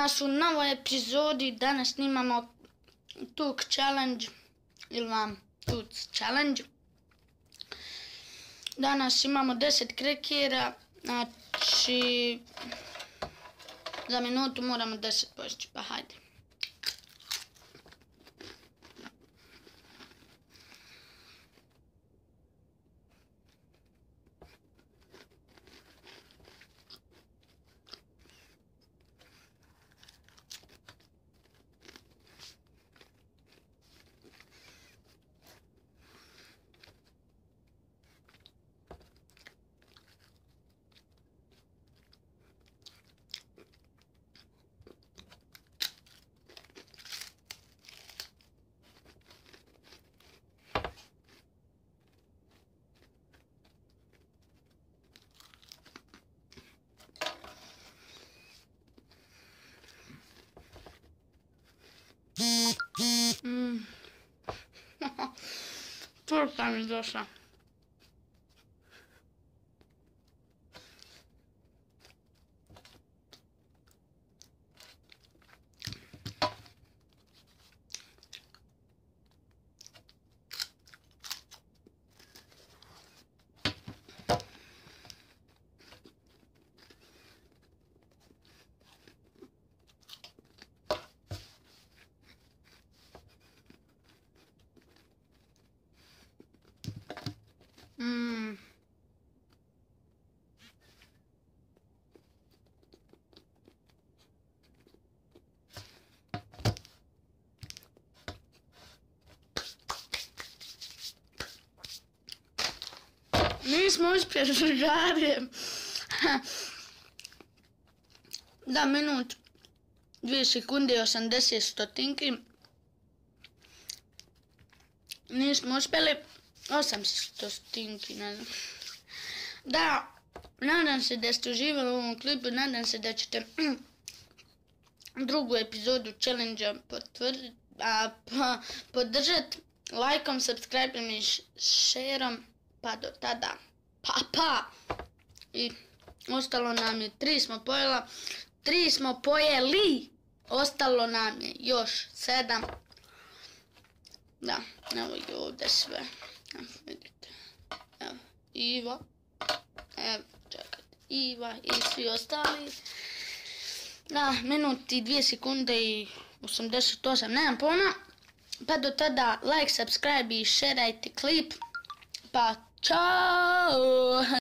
nas u novoj epizodi. Danas snimamo Tuk Challenge ili vam Tuc Challenge. Danas imamo 10 krekera, znači za minutu moramo 10 postići, pa hajde. Turka mi došla. Nismo uspjeli žarjem. Da, minut, 2 sekunde i 80 stotinki. Nismo uspjeli, 800 stotinki, ne znam. Da, nadam se da ste uživali u ovom klipu, nadam se da ćete drugu epizodu challenge-a podržati lajkom, subscribe-om i šerom. Pa do tada, pa. I ostalo nam je 3 smo pojeli, ostalo nam je još 7. Da, evo i ovdje sve, vidite, evo Iva, evo čekajte, Iva i svi ostali. Da, minuti 2 sekunde i 88, nemam pojma. Pa do tada, like, subscribe i šerajte klip. Pa, čao!